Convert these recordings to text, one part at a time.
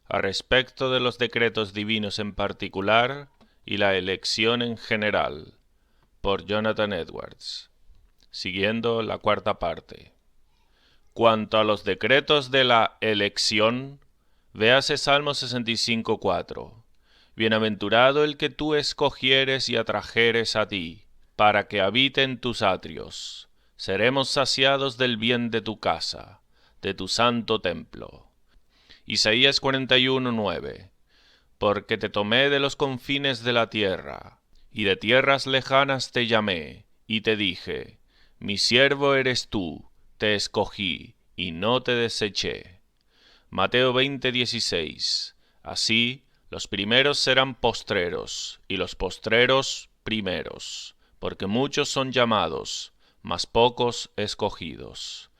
a respecto de los decretos divinos en particular y la elección en general, por Jonathan Edwards, siguiendo la cuarta parte. Cuanto a los decretos de la elección, véase Salmo 65:4. Bienaventurado el que tú escogieres y atrajeres a ti, para que habite en tus atrios. Seremos saciados del bien de tu casa, de tu santo templo. Isaías 41:9. Porque te tomé de los confines de la tierra, y de tierras lejanas te llamé, y te dije, mi siervo eres tú, te escogí, y no te deseché. Mateo 20:16. Así, los primeros serán postreros, y los postreros primeros, porque muchos son llamados, mas pocos escogidos.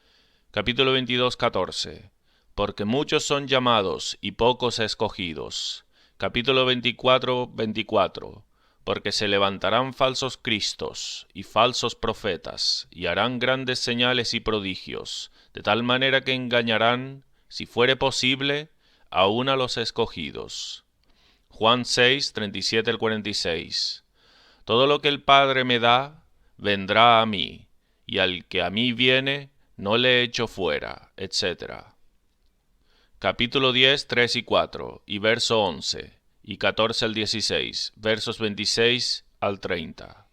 Capítulo 22:14. Porque muchos son llamados, y pocos escogidos. Capítulo 24:24. Porque se levantarán falsos cristos y falsos profetas, y harán grandes señales y prodigios, de tal manera que engañarán, si fuere posible, aun a los escogidos. Juan 6:37-46. Todo lo que el Padre me da, vendrá a mí, y al que a mí viene, no le echo fuera, etc. Capítulo 10, 3 y 4, y verso 11, y 14 al 16, versos 26 al 30.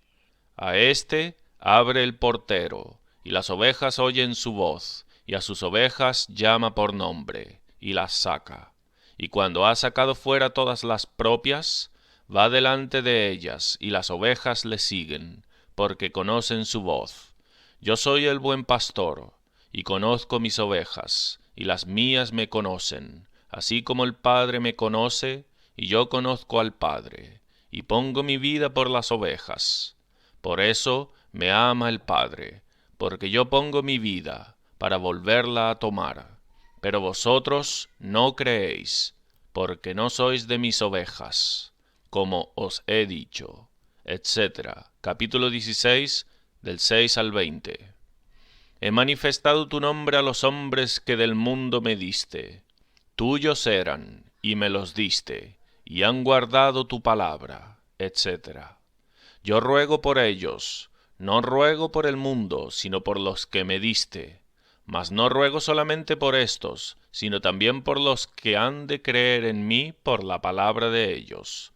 A éste abre el portero, y las ovejas oyen su voz, y a sus ovejas llama por nombre, y las saca. Y cuando ha sacado fuera todas las propias, va delante de ellas, y las ovejas le siguen, porque conocen su voz. Yo soy el buen pastor, y conozco mis ovejas, y las mías me conocen, así como el Padre me conoce, y yo conozco al Padre, y pongo mi vida por las ovejas. Por eso me ama el Padre, porque yo pongo mi vida para volverla a tomar. Pero vosotros no creéis, porque no sois de mis ovejas, como os he dicho, etc. Capítulo 16, del 6 al 20. He manifestado tu nombre a los hombres que del mundo me diste. Tuyos eran, y me los diste, y han guardado tu palabra, etc. Yo ruego por ellos, no ruego por el mundo, sino por los que me diste. Mas no ruego solamente por estos, sino también por los que han de creer en mí por la palabra de ellos.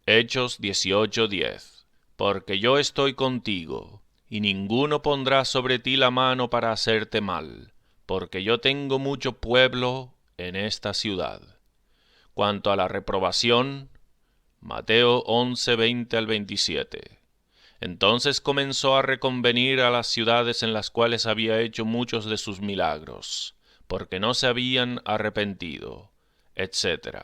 Hechos 18:10. Porque yo estoy contigo, y ninguno pondrá sobre ti la mano para hacerte mal, porque yo tengo mucho pueblo en esta ciudad. Cuanto a la reprobación, Mateo 11:20 al 27. Entonces comenzó a reconvenir a las ciudades en las cuales había hecho muchos de sus milagros, porque no se habían arrepentido, etc.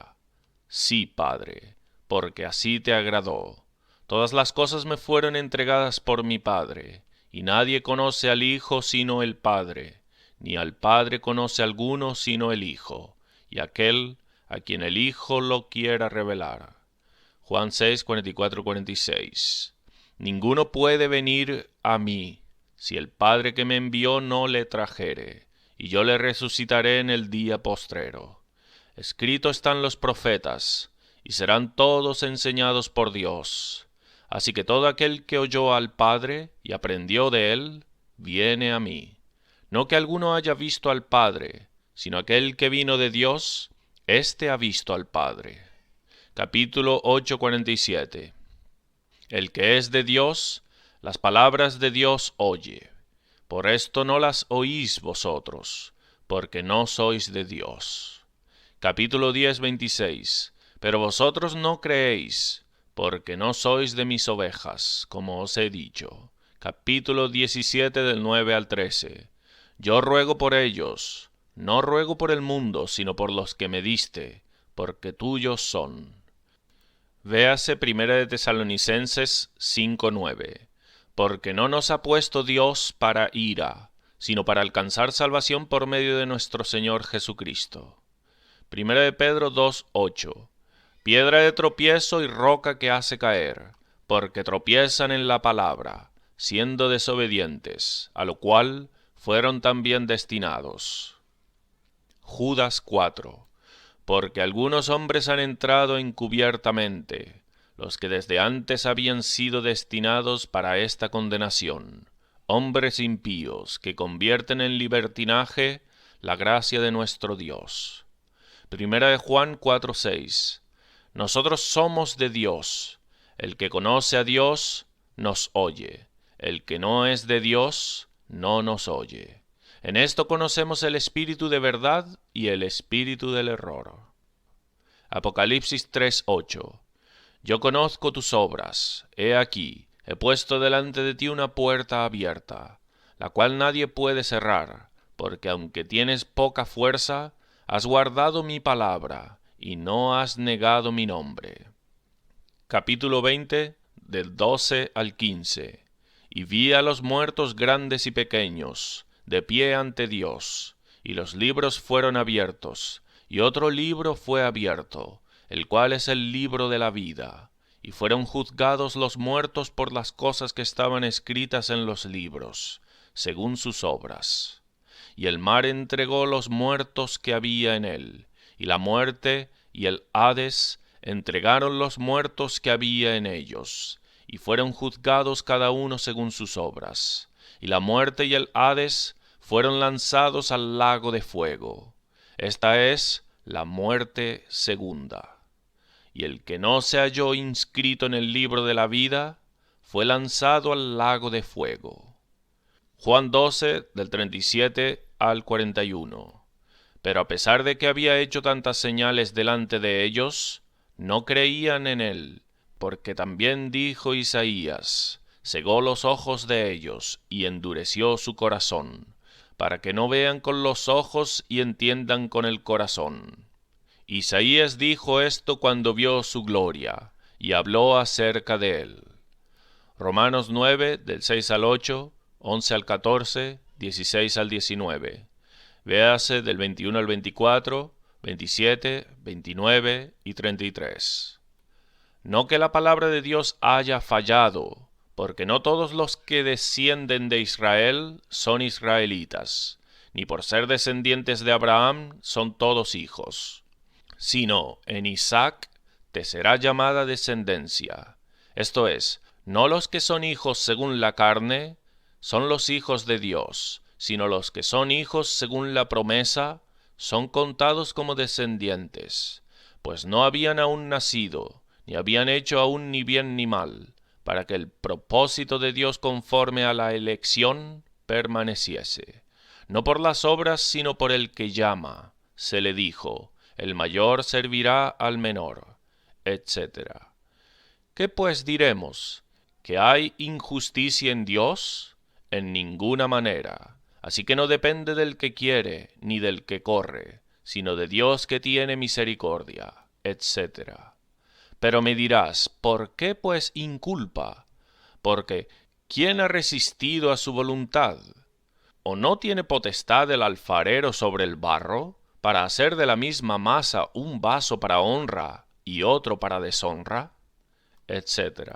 Sí, Padre, porque así te agradó. Todas las cosas me fueron entregadas por mi Padre, y nadie conoce al Hijo sino el Padre, ni al Padre conoce alguno sino el Hijo, y aquel a quien el Hijo lo quiera revelar. Juan 6:44-46. Ninguno puede venir a mí, si el Padre que me envió no le trajere, y yo le resucitaré en el día postrero. Escrito están los profetas, y serán todos enseñados por Dios. Así que todo aquel que oyó al Padre y aprendió de él, viene a mí. No que alguno haya visto al Padre, sino aquel que vino de Dios, éste ha visto al Padre. Capítulo 8:47. El que es de Dios, las palabras de Dios oye. Por esto no las oís vosotros, porque no sois de Dios. Capítulo 10:26. Pero vosotros no creéis, porque no sois de mis ovejas, como os he dicho. Capítulo 17 del 9 al 13. Yo ruego por ellos, no ruego por el mundo, sino por los que me diste, porque tuyos son. Véase Primera de Tesalonicenses 5:9. Porque no nos ha puesto Dios para ira, sino para alcanzar salvación por medio de nuestro Señor Jesucristo. Primera de Pedro 2:8. Piedra de tropiezo y roca que hace caer, porque tropiezan en la palabra, siendo desobedientes, a lo cual fueron también destinados. Judas 4. porque algunos hombres han entrado encubiertamente, los que desde antes habían sido destinados para esta condenación, hombres impíos que convierten en libertinaje la gracia de nuestro Dios. Primera de Juan 4:6. Nosotros somos de Dios. El que conoce a Dios nos oye. El que no es de Dios no nos oye. En esto conocemos el espíritu de verdad y el espíritu del error. Apocalipsis 3:8. Yo conozco tus obras. He aquí, he puesto delante de ti una puerta abierta, la cual nadie puede cerrar, porque aunque tienes poca fuerza, has guardado mi palabra, y no has negado mi nombre. Capítulo 20, del 12 al 15. Y vi a los muertos grandes y pequeños, de pie ante Dios, y los libros fueron abiertos, y otro libro fue abierto, el cual es el libro de la vida, y fueron juzgados los muertos por las cosas que estaban escritas en los libros, según sus obras. Y el mar entregó los muertos que había en él, y la muerte y el Hades entregaron los muertos que había en ellos, y fueron juzgados cada uno según sus obras. Y la muerte y el Hades fueron lanzados al lago de fuego. Esta es la muerte segunda. Y el que no se halló inscrito en el libro de la vida, fue lanzado al lago de fuego. Juan 12, del 37 al 41. Pero a pesar de que había hecho tantas señales delante de ellos, no creían en él, porque también dijo Isaías, cegó los ojos de ellos y endureció su corazón, para que no vean con los ojos y entiendan con el corazón. Isaías dijo esto cuando vio su gloria, y habló acerca de él. Romanos 9, del 6 al 8, 11 al 14, 16 al 19. Véase del 21 al 24, 27, 29 y 33. No que la palabra de Dios haya fallado, porque no todos los que descienden de Israel son israelitas, ni por ser descendientes de Abraham son todos hijos, sino en Isaac te será llamada descendencia. Esto es, no los que son hijos según la carne son los hijos de Dios, sino los que son hijos según la promesa son contados como descendientes, pues no habían aún nacido, ni habían hecho aún ni bien ni mal, para que el propósito de Dios conforme a la elección permaneciese. No por las obras, sino por el que llama, se le dijo, el mayor servirá al menor, etc. ¿Qué pues diremos? ¿Que hay injusticia en Dios? En ninguna manera. Así que no depende del que quiere, ni del que corre, sino de Dios que tiene misericordia, etc. Pero me dirás, ¿por qué pues inculpa? Porque, ¿quién ha resistido a su voluntad? ¿O no tiene potestad el alfarero sobre el barro, para hacer de la misma masa un vaso para honra y otro para deshonra? Etc.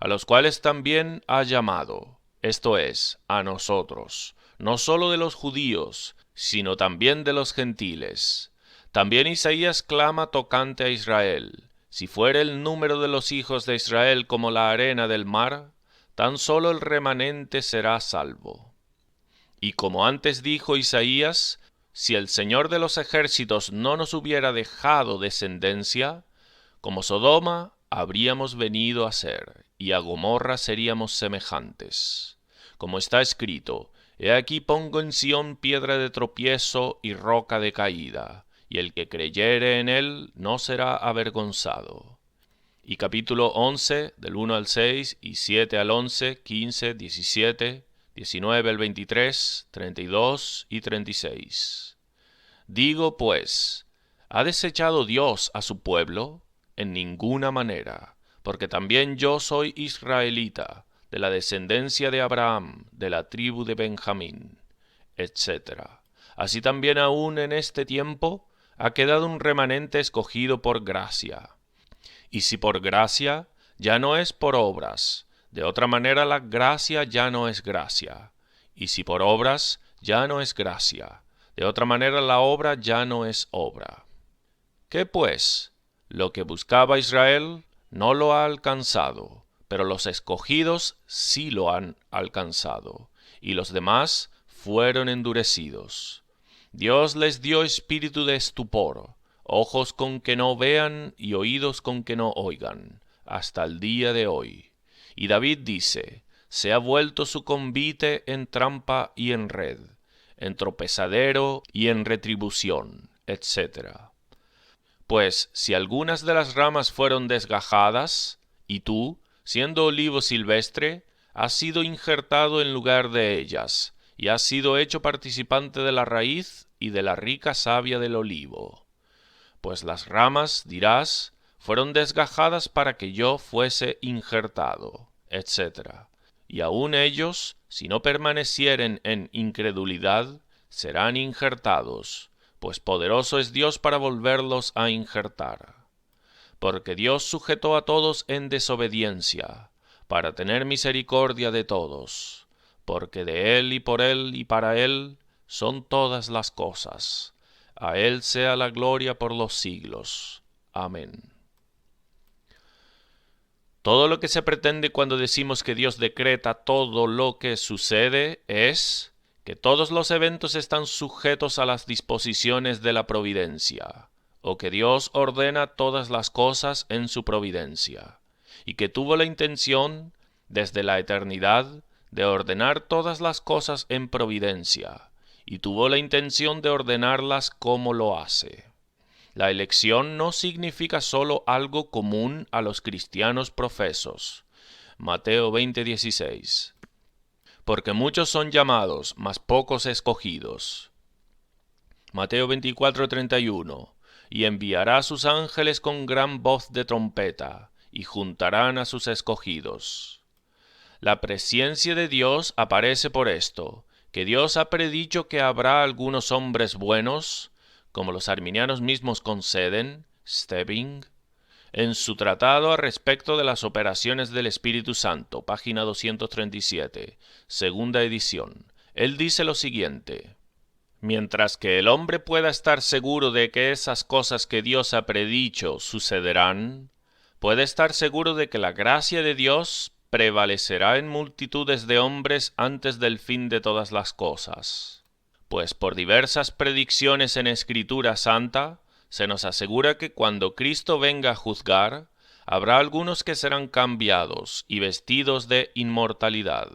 A los cuales también ha llamado, esto es, a nosotros, no sólo de los judíos, sino también de los gentiles. También Isaías clama tocante a Israel, si fuere el número de los hijos de Israel como la arena del mar, tan solo el remanente será salvo. Y como antes dijo Isaías, si el Señor de los ejércitos no nos hubiera dejado descendencia, como Sodoma habríamos venido a ser, y a Gomorra seríamos semejantes. Como está escrito, he aquí pongo en Sión piedra de tropiezo y roca de caída, y el que creyere en él no será avergonzado. Y capítulo 11, del 1 al 6, y 7 al 11, 15, 17, 19 al 23, 32 y 36. Digo pues, ¿ha desechado Dios a su pueblo? En ninguna manera, porque también yo soy israelita, de la descendencia de Abraham, de la tribu de Benjamín, etc. Así también aún en este tiempo ha quedado un remanente escogido por gracia. Y si por gracia, ya no es por obras, de otra manera la gracia ya no es gracia. Y si por obras, ya no es gracia, de otra manera la obra ya no es obra. ¿Qué pues? Lo que buscaba Israel no lo ha alcanzado, pero los escogidos sí lo han alcanzado, y los demás fueron endurecidos. Dios les dio espíritu de estupor, ojos con que no vean y oídos con que no oigan, hasta el día de hoy. Y David dice, se ha vuelto su convite en trampa y en red, en tropezadero y en retribución, etc. Pues si algunas de las ramas fueron desgajadas, y tú, siendo olivo silvestre, has sido injertado en lugar de ellas, y has sido hecho participante de la raíz y de la rica savia del olivo. Pues las ramas, dirás, fueron desgajadas para que yo fuese injertado, etc. Y aun ellos, si no permanecieren en incredulidad, serán injertados, pues poderoso es Dios para volverlos a injertar. Porque Dios sujetó a todos en desobediencia, para tener misericordia de todos, porque de Él y para Él son todas las cosas. A Él sea la gloria por los siglos. Amén. Todo lo que se pretende cuando decimos que Dios decreta todo lo que sucede es que todos los eventos están sujetos a las disposiciones de la providencia, o que Dios ordena todas las cosas en su providencia, y que tuvo la intención, desde la eternidad, de ordenar todas las cosas en providencia, y tuvo la intención de ordenarlas como lo hace. La elección no significa solo algo común a los cristianos profesos. Mateo 20:16. Porque muchos son llamados, mas pocos escogidos. Mateo 24:31. Y enviará a sus ángeles con gran voz de trompeta, y juntarán a sus escogidos. La presciencia de Dios aparece por esto, que Dios ha predicho que habrá algunos hombres buenos, como los arminianos mismos conceden, Stebbing, en su tratado a respecto de las operaciones del Espíritu Santo, página 237, segunda edición. Él dice lo siguiente: mientras que el hombre pueda estar seguro de que esas cosas que Dios ha predicho sucederán, puede estar seguro de que la gracia de Dios prevalecerá en multitudes de hombres antes del fin de todas las cosas. Pues por diversas predicciones en Escritura Santa, se nos asegura que cuando Cristo venga a juzgar, habrá algunos que serán cambiados y vestidos de inmortalidad.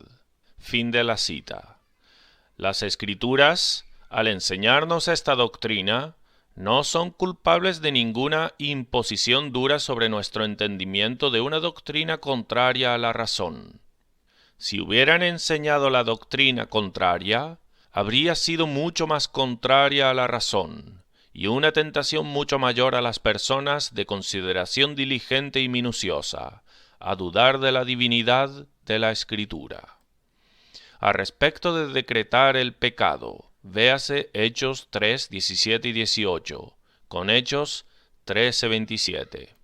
Fin de la cita. Las Escrituras, al enseñarnos esta doctrina, no son culpables de ninguna imposición dura sobre nuestro entendimiento de una doctrina contraria a la razón. Si hubieran enseñado la doctrina contraria, habría sido mucho más contraria a la razón, y una tentación mucho mayor a las personas de consideración diligente y minuciosa, a dudar de la divinidad de la Escritura. A respecto de decretar el pecado, véase Hechos 3, 17 y 18, con Hechos 13, 27.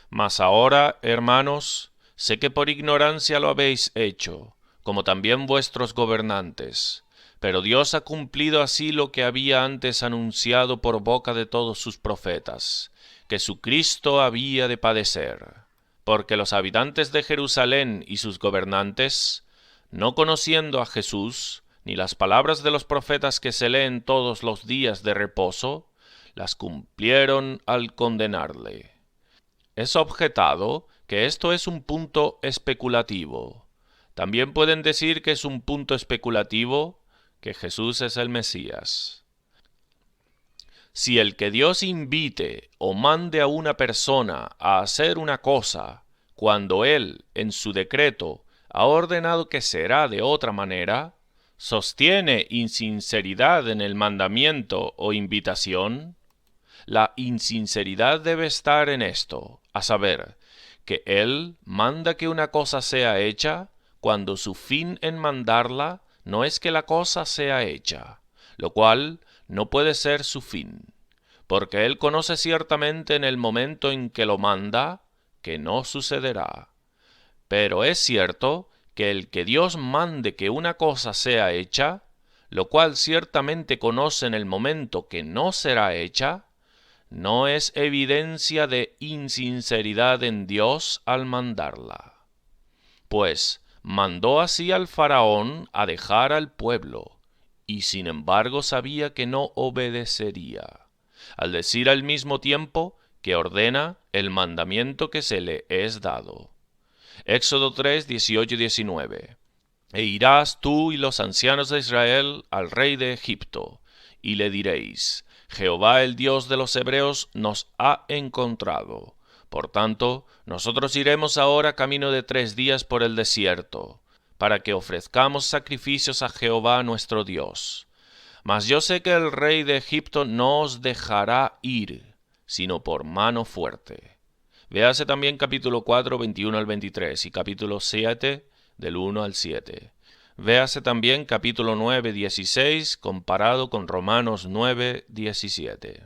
Mas ahora, hermanos, sé que por ignorancia lo habéis hecho, como también vuestros gobernantes, pero Dios ha cumplido así lo que había antes anunciado por boca de todos sus profetas, que su Cristo había de padecer, porque los habitantes de Jerusalén y sus gobernantes, no conociendo a Jesús, ni las palabras de los profetas que se leen todos los días de reposo, las cumplieron al condenarle. Es objetado que esto es un punto especulativo. También pueden decir que es un punto especulativo que Jesús es el Mesías. Si el que Dios invite o mande a una persona a hacer una cosa, cuando Él, en su decreto, ha ordenado que será de otra manera, sostiene insinceridad en el mandamiento o invitación, la insinceridad debe estar en esto, a saber, que Él manda que una cosa sea hecha, cuando su fin en mandarla no es que la cosa sea hecha, lo cual no puede ser su fin, porque Él conoce ciertamente en el momento en que lo manda, que no sucederá. Pero es cierto que el que Dios mande que una cosa sea hecha, lo cual ciertamente conoce en el momento que no será hecha, no es evidencia de insinceridad en Dios al mandarla. Pues mandó así al faraón a dejar al pueblo, y sin embargo sabía que no obedecería, al decir al mismo tiempo que ordena el mandamiento que se le es dado. Éxodo 3, 18 y 19. E irás tú y los ancianos de Israel al rey de Egipto, y le diréis: Jehová el Dios de los hebreos nos ha encontrado. Por tanto, nosotros iremos ahora camino de 3 días por el desierto, para que ofrezcamos sacrificios a Jehová nuestro Dios. Mas yo sé que el rey de Egipto no os dejará ir, sino por mano fuerte. Véase también capítulo 4, 21 al 23 y capítulo 7, del 1 al 7. Véase también capítulo 9, 16, comparado con Romanos 9, 17.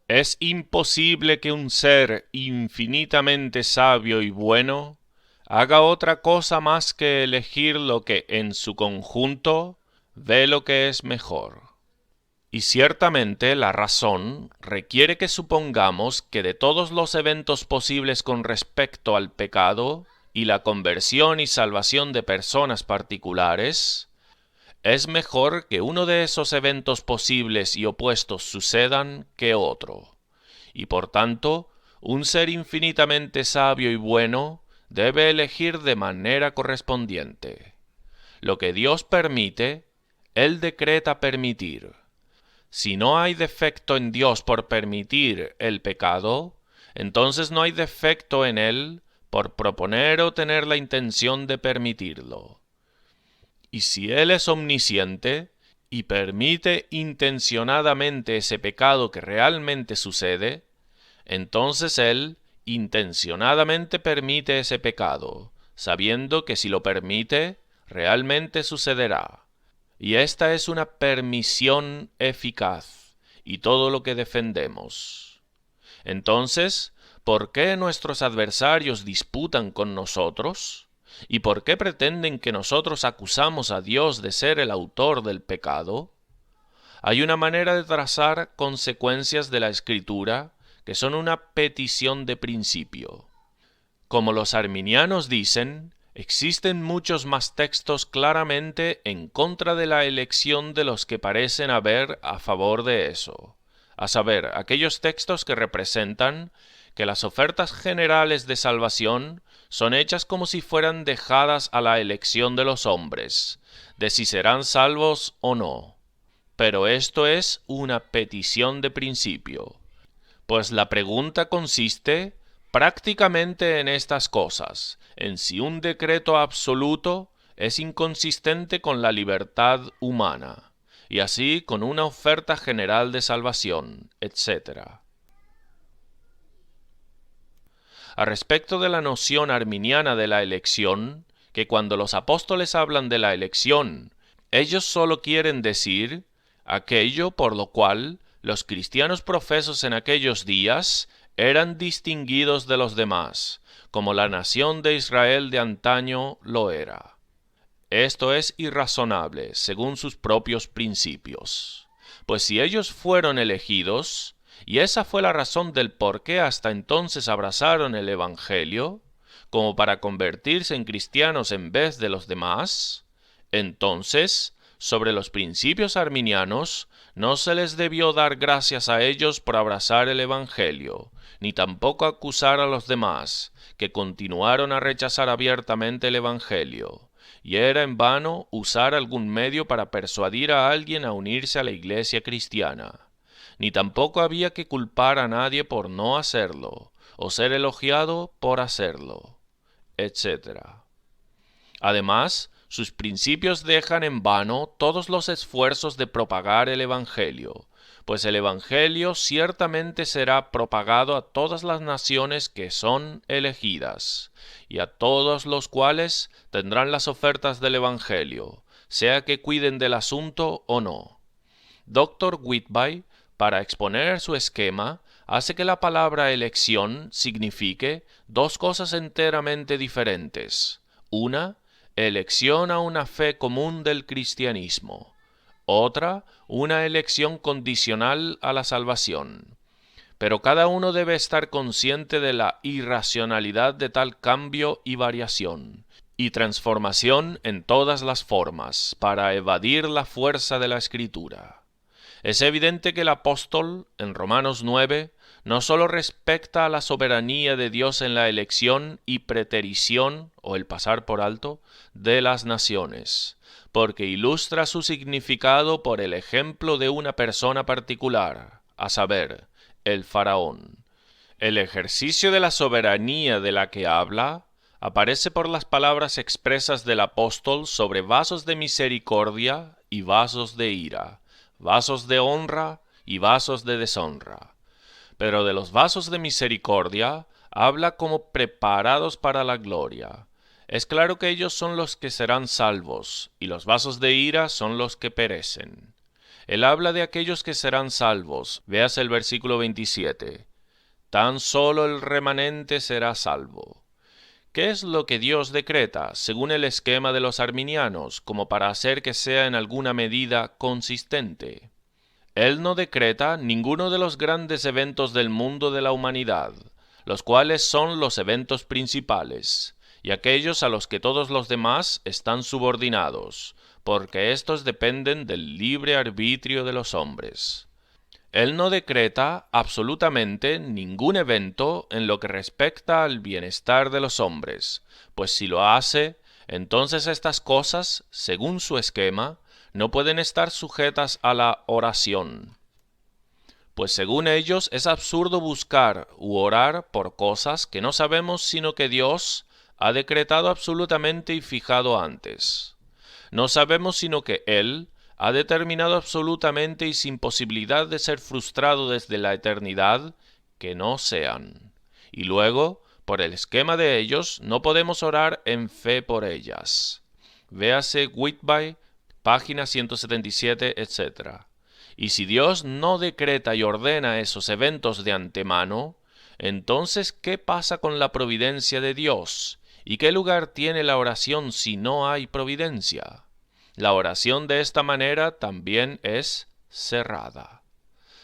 Es imposible que un ser infinitamente sabio y bueno haga otra cosa más que elegir lo que en su conjunto ve lo que es mejor. Y ciertamente la razón requiere que supongamos que de todos los eventos posibles con respecto al pecado y la conversión y salvación de personas particulares, es mejor que uno de esos eventos posibles y opuestos sucedan que otro. Y por tanto, un ser infinitamente sabio y bueno debe elegir de manera correspondiente. Lo que Dios permite, Él decreta permitir. Si no hay defecto en Dios por permitir el pecado, entonces no hay defecto en Él por proponer o tener la intención de permitirlo. Y si Él es omnisciente y permite intencionadamente ese pecado que realmente sucede, entonces Él intencionadamente permite ese pecado, sabiendo que si lo permite, realmente sucederá. Y esta es una permisión eficaz, y todo lo que defendemos. Entonces, ¿por qué nuestros adversarios disputan con nosotros? ¿Y por qué pretenden que nosotros acusamos a Dios de ser el autor del pecado? Hay una manera de trazar consecuencias de la Escritura que son una petición de principio. Como los arminianos dicen, existen muchos más textos claramente en contra de la elección de los que parecen haber a favor de eso, a saber, aquellos textos que representan que las ofertas generales de salvación son hechas como si fueran dejadas a la elección de los hombres, de si serán salvos o no. Pero esto es una petición de principio, pues la pregunta consiste prácticamente en estas cosas, en si un decreto absoluto es inconsistente con la libertad humana, y así con una oferta general de salvación, etc. A respecto de la noción arminiana de la elección, que cuando los apóstoles hablan de la elección, ellos solo quieren decir aquello por lo cual los cristianos profesos en aquellos días eran distinguidos de los demás, como la nación de Israel de antaño lo era. Esto es irrazonable, según sus propios principios. Pues si ellos fueron elegidos, y esa fue la razón del por qué hasta entonces abrazaron el Evangelio, como para convertirse en cristianos en vez de los demás, entonces, sobre los principios arminianos, no se les debió dar gracias a ellos por abrazar el Evangelio, ni tampoco acusar a los demás, que continuaron a rechazar abiertamente el Evangelio, y era en vano usar algún medio para persuadir a alguien a unirse a la iglesia cristiana. Ni tampoco había que culpar a nadie por no hacerlo, o ser elogiado por hacerlo, etc. Además, sus principios dejan en vano todos los esfuerzos de propagar el Evangelio, pues el Evangelio ciertamente será propagado a todas las naciones que son elegidas, y a todos los cuales tendrán las ofertas del Evangelio, sea que cuiden del asunto o no. Dr. Whitby, para exponer su esquema, hace que la palabra elección signifique dos cosas enteramente diferentes. Una, elección a una fe común del cristianismo. otra una elección condicional a la salvación. Pero cada uno debe estar consciente de la irracionalidad de tal cambio y variación, y transformación en todas las formas, para evadir la fuerza de la Escritura. Es evidente que el apóstol, en Romanos 9, no sólo respecta a la soberanía de Dios en la elección y preterición, o el pasar por alto, de las naciones, porque ilustra su significado por el ejemplo de una persona particular, a saber, el faraón. El ejercicio de la soberanía de la que habla aparece por las palabras expresas del apóstol sobre vasos de misericordia y vasos de ira, vasos de honra y vasos de deshonra. Pero de los vasos de misericordia habla como preparados para la gloria. Es claro que ellos son los que serán salvos, y los vasos de ira son los que perecen. Él habla de aquellos que serán salvos. Véase el versículo 27. Tan solo el remanente será salvo. ¿Qué es lo que Dios decreta, según el esquema de los arminianos, como para hacer que sea en alguna medida consistente? Él no decreta ninguno de los grandes eventos del mundo de la humanidad, los cuales son los eventos principales, y aquellos a los que todos los demás están subordinados, porque éstos dependen del libre arbitrio de los hombres. Él no decreta absolutamente ningún evento en lo que respecta al bienestar de los hombres, pues si lo hace, entonces estas cosas, según su esquema, no pueden estar sujetas a la oración. Pues según ellos es absurdo buscar u orar por cosas que no sabemos sino que Dios ha decretado absolutamente y fijado antes. No sabemos sino que Él ha determinado absolutamente y sin posibilidad de ser frustrado desde la eternidad que no sean. Y luego, por el esquema de ellos, no podemos orar en fe por ellas. Véase Whitby, página 177, etc. Y si Dios no decreta y ordena esos eventos de antemano, entonces, ¿qué pasa con la providencia de Dios? ¿Y qué lugar tiene la oración si no hay providencia? La oración de esta manera también es cerrada.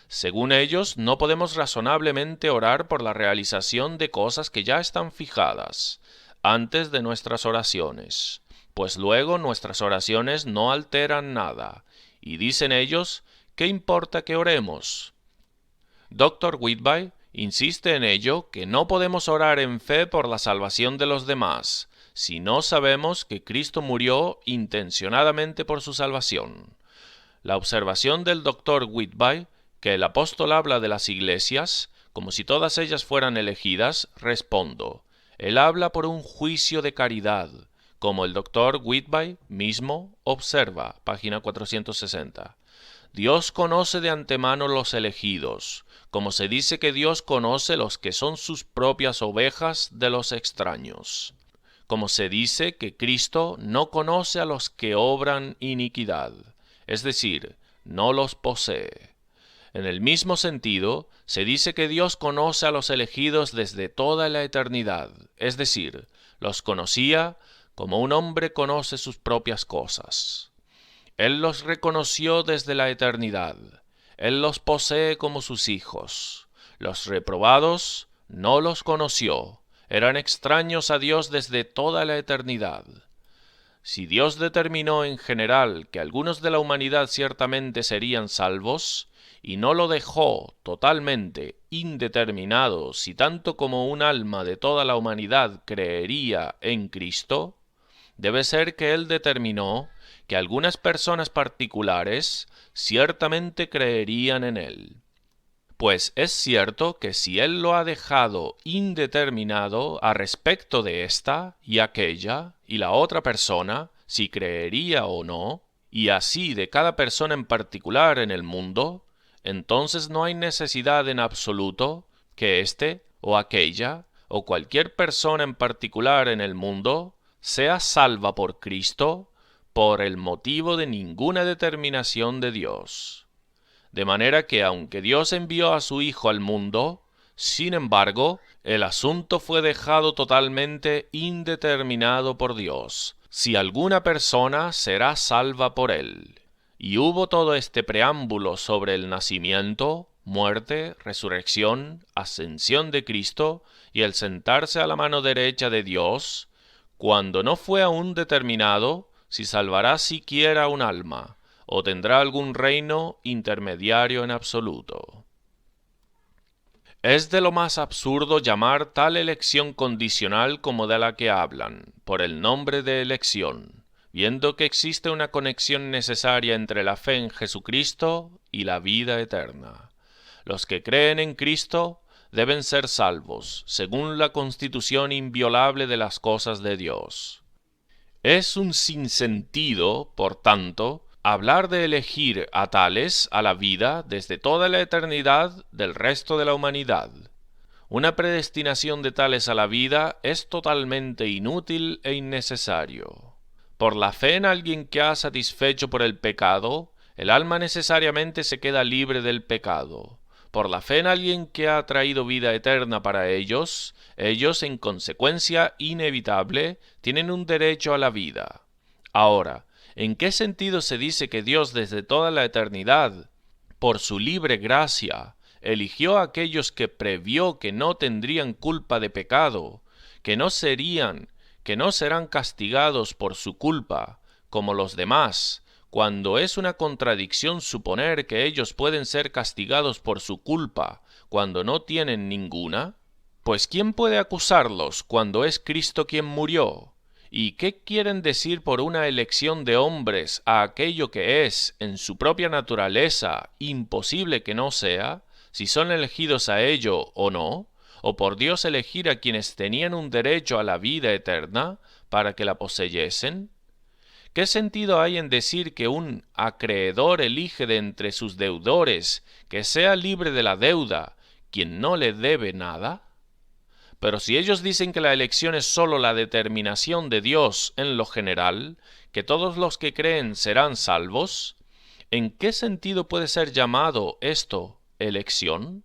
Según ellos, no podemos razonablemente orar por la realización de cosas que ya están fijadas antes de nuestras oraciones, pues luego nuestras oraciones no alteran nada, y dicen ellos, ¿qué importa que oremos? Dr. Whitby insiste en ello que no podemos orar en fe por la salvación de los demás, si no sabemos que Cristo murió intencionadamente por su salvación. La observación del Dr. Whitby, que el apóstol habla de las iglesias, como si todas ellas fueran elegidas, respondo, él habla por un juicio de caridad, como el Dr. Whitby mismo observa, página 460. Dios conoce de antemano los elegidos, como se dice que Dios conoce los que son sus propias ovejas de los extraños. Como se dice que Cristo no conoce a los que obran iniquidad, es decir, no los posee. En el mismo sentido, se dice que Dios conoce a los elegidos desde toda la eternidad, es decir, los conocía como un hombre conoce sus propias cosas. Él los reconoció desde la eternidad. Él los posee como sus hijos. Los reprobados no los conoció. Eran extraños a Dios desde toda la eternidad. Si Dios determinó en general que algunos de la humanidad ciertamente serían salvos, y no lo dejó totalmente indeterminado si tanto como un alma de toda la humanidad creería en Cristo, debe ser que Él determinó que algunas personas particulares ciertamente creerían en Él. Pues es cierto que si Él lo ha dejado indeterminado a respecto de esta y aquella y la otra persona, si creería o no, y así de cada persona en particular en el mundo, entonces no hay necesidad en absoluto que éste o aquella o cualquier persona en particular en el mundo sea salva por Cristo por el motivo de ninguna determinación de Dios. De manera que aunque Dios envió a su Hijo al mundo, sin embargo, el asunto fue dejado totalmente indeterminado por Dios, si alguna persona será salva por él. Y hubo todo este preámbulo sobre el nacimiento, muerte, resurrección, ascensión de Cristo y el sentarse a la mano derecha de Dios, cuando no fue aún determinado si salvará siquiera un alma, o tendrá algún reino intermediario en absoluto. Es de lo más absurdo llamar tal elección condicional como de la que hablan, por el nombre de elección, viendo que existe una conexión necesaria entre la fe en Jesucristo y la vida eterna. Los que creen en Cristo deben ser salvos, según la constitución inviolable de las cosas de Dios. Es un sinsentido, por tanto, hablar de elegir a tales a la vida desde toda la eternidad del resto de la humanidad. Una predestinación de tales a la vida es totalmente inútil e innecesario. Por la fe en alguien que ha satisfecho por el pecado, el alma necesariamente se queda libre del pecado. Por la fe en alguien que ha traído vida eterna para ellos, en consecuencia inevitable, tienen un derecho a la vida. Ahora, ¿en qué sentido se dice que Dios desde toda la eternidad, por su libre gracia, eligió a aquellos que previó que no tendrían culpa de pecado, que no serán castigados por su culpa, como los demás, cuando es una contradicción suponer que ellos pueden ser castigados por su culpa cuando no tienen ninguna? Pues ¿quién puede acusarlos cuando es Cristo quien murió? ¿Y qué quieren decir por una elección de hombres a aquello que es, en su propia naturaleza, imposible que no sea, si son elegidos a ello o no? ¿O por Dios elegir a quienes tenían un derecho a la vida eterna para que la poseyesen? ¿Qué sentido hay en decir que un acreedor elige de entre sus deudores que sea libre de la deuda quien no le debe nada? Pero si ellos dicen que la elección es sólo la determinación de Dios en lo general, que todos los que creen serán salvos, ¿en qué sentido puede ser llamado esto elección?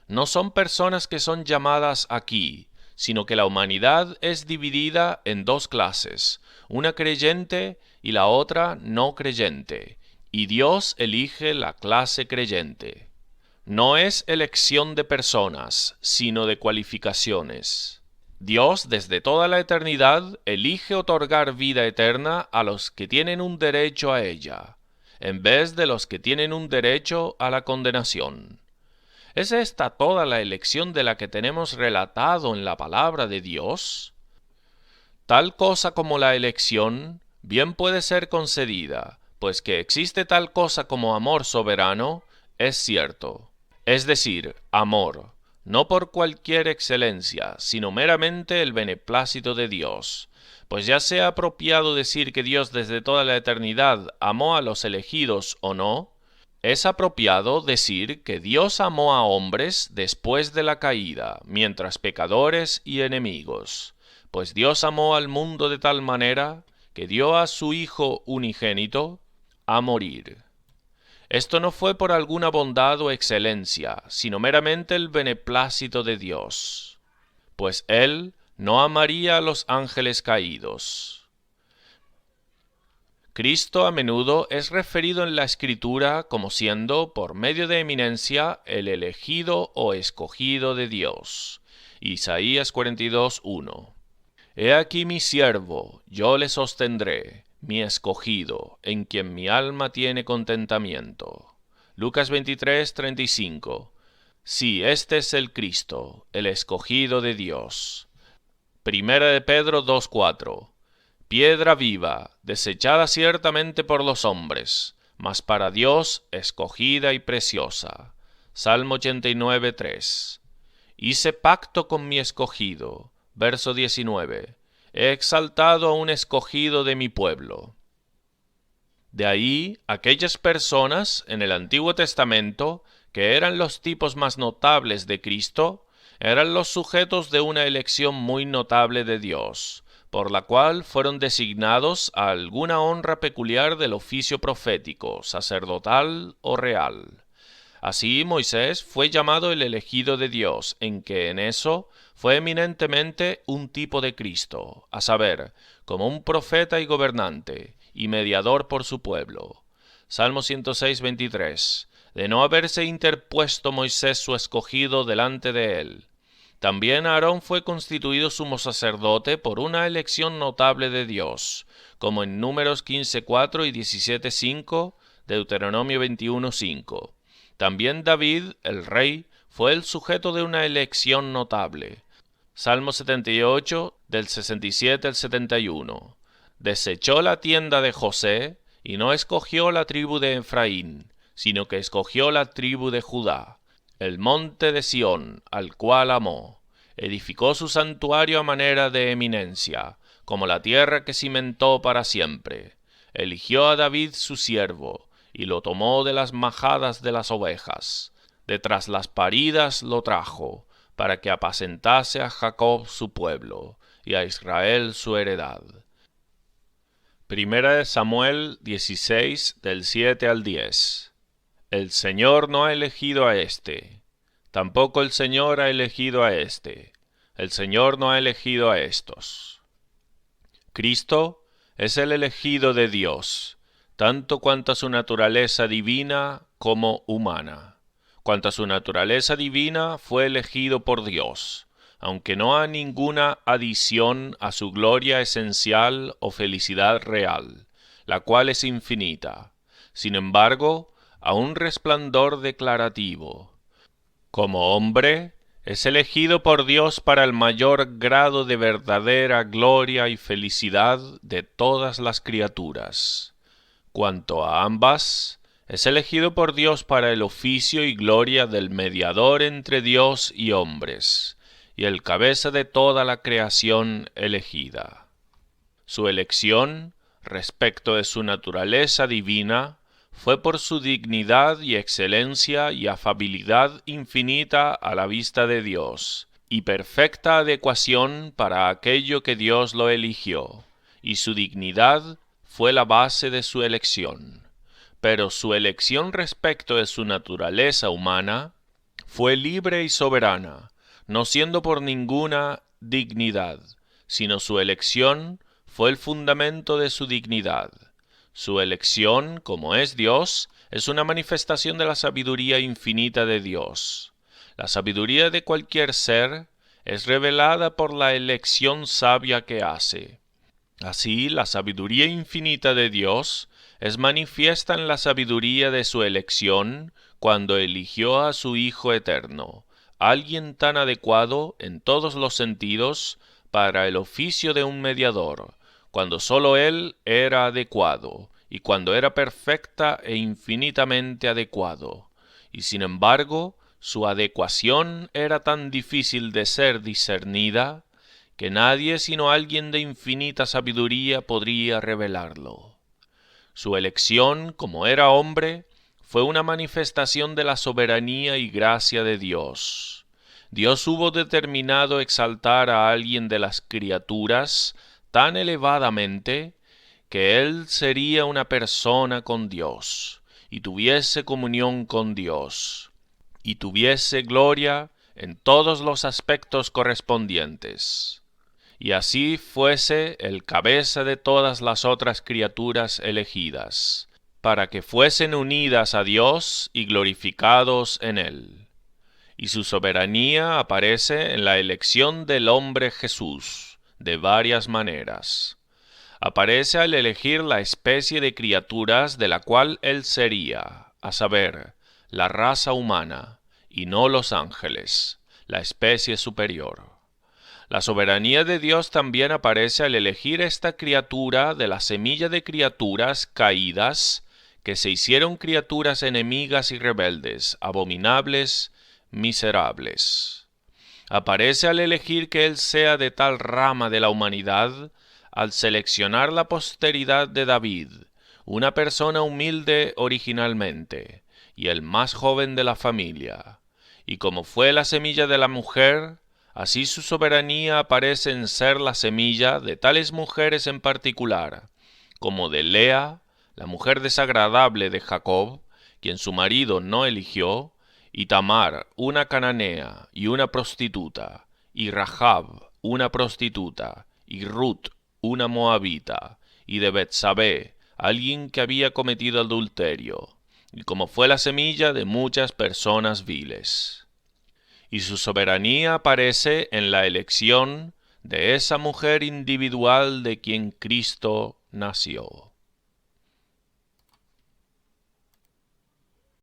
No son personas que son llamadas aquí, sino que la humanidad es dividida en dos clases, una creyente y la otra no creyente, y Dios elige la clase creyente. No es elección de personas, sino de cualificaciones. Dios desde toda la eternidad elige otorgar vida eterna a los que tienen un derecho a ella, en vez de los que tienen un derecho a la condenación. ¿Es esta toda la elección de la que tenemos relatado en la palabra de Dios? Tal cosa como la elección bien puede ser concedida, pues que existe tal cosa como amor soberano, es cierto. Es decir, amor, no por cualquier excelencia, sino meramente el beneplácito de Dios. Pues ya sea apropiado decir que Dios desde toda la eternidad amó a los elegidos o no, es apropiado decir que Dios amó a hombres después de la caída, mientras pecadores y enemigos, pues Dios amó al mundo de tal manera que dio a su Hijo unigénito a morir. Esto no fue por alguna bondad o excelencia, sino meramente el beneplácito de Dios, pues Él no amaría a los ángeles caídos. Cristo a menudo es referido en la Escritura como siendo, por medio de eminencia, el elegido o escogido de Dios. Isaías 42:1. He aquí mi siervo, yo le sostendré, mi escogido, en quien mi alma tiene contentamiento. Lucas 23:35. Sí, este es el Cristo, el escogido de Dios. Primera de Pedro 2:4. Piedra viva, desechada ciertamente por los hombres, mas para Dios escogida y preciosa. Salmo 89:3. Hice pacto con mi escogido. Verso 19. He exaltado a un escogido de mi pueblo. De ahí, aquellas personas en el Antiguo Testamento, que eran los tipos más notables de Cristo, eran los sujetos de una elección muy notable de Dios, por la cual fueron designados a alguna honra peculiar del oficio profético, sacerdotal o real. Así Moisés fue llamado el elegido de Dios, en que en eso fue eminentemente un tipo de Cristo, a saber, como un profeta y gobernante, y mediador por su pueblo. Salmo 106, 23. De no haberse interpuesto Moisés su escogido delante de él. También Aarón fue constituido sumo sacerdote por una elección notable de Dios, como en Números 15:4 y 17:5, Deuteronomio 21:5. También David, el rey, fue el sujeto de una elección notable. Salmo 78, del 67 al 71. Desechó la tienda de José, y no escogió la tribu de Efraín, sino que escogió la tribu de Judá, el monte de Sión, al cual amó. Edificó su santuario a manera de eminencia, como la tierra que cimentó para siempre. Eligió a David su siervo, y lo tomó de las majadas de las ovejas. De tras las paridas lo trajo, para que apacentase a Jacob su pueblo, y a Israel su heredad. Primera de Samuel 16, del 7 al 10. El Señor no ha elegido a éste, tampoco el Señor ha elegido a éste, el Señor no ha elegido a estos. Cristo es el elegido de Dios, tanto cuanto a su naturaleza divina como humana. Cuanto a su naturaleza divina fue elegido por Dios, aunque no a ninguna adición a su gloria esencial o felicidad real, la cual es infinita. Sin embargo, a un resplandor declarativo. Como hombre, es elegido por Dios para el mayor grado de verdadera gloria y felicidad de todas las criaturas. Cuanto a ambas, es elegido por Dios para el oficio y gloria del mediador entre Dios y hombres, y el cabeza de toda la creación elegida. Su elección, respecto de su naturaleza divina, fue por su dignidad y excelencia y afabilidad infinita a la vista de Dios, y perfecta adecuación para aquello que Dios lo eligió, y su dignidad fue la base de su elección. Pero su elección respecto de su naturaleza humana fue libre y soberana, no siendo por ninguna dignidad, sino su elección fue el fundamento de su dignidad. Su elección, como es Dios, es una manifestación de la sabiduría infinita de Dios. La sabiduría de cualquier ser es revelada por la elección sabia que hace. Así, la sabiduría infinita de Dios es manifiesta en la sabiduría de su elección cuando eligió a su Hijo eterno, alguien tan adecuado en todos los sentidos para el oficio de un mediador, cuando sólo Él era adecuado, y cuando era perfecta e infinitamente adecuado. Y sin embargo, su adecuación era tan difícil de ser discernida, que nadie sino alguien de infinita sabiduría podría revelarlo. Su elección, como era hombre, fue una manifestación de la soberanía y gracia de Dios. Dios hubo determinado exaltar a alguien de las criaturas tan elevadamente que él sería una persona con Dios, y tuviese comunión con Dios, y tuviese gloria en todos los aspectos correspondientes. Y así fuese el cabeza de todas las otras criaturas elegidas, para que fuesen unidas a Dios y glorificados en Él. Y su soberanía aparece en la elección del hombre Jesús, de varias maneras. Aparece al elegir la especie de criaturas de la cual Él sería, a saber, la raza humana, y no los ángeles, la especie superior. La soberanía de Dios también aparece al elegir esta criatura de la semilla de criaturas caídas que se hicieron criaturas enemigas y rebeldes, abominables, miserables. Aparece al elegir que Él sea de tal rama de la humanidad, al seleccionar la posteridad de David, una persona humilde originalmente, y el más joven de la familia. Y como fue la semilla de la mujer, así su soberanía aparece en ser la semilla de tales mujeres en particular, como de Lea, la mujer desagradable de Jacob, quien su marido no eligió, y Tamar, una cananea y una prostituta, y Rahab, una prostituta, y Ruth, una moabita, y de Betsabé, alguien que había cometido adulterio, y como fue la semilla de muchas personas viles. Y su soberanía aparece en la elección de esa mujer individual de quien Cristo nació.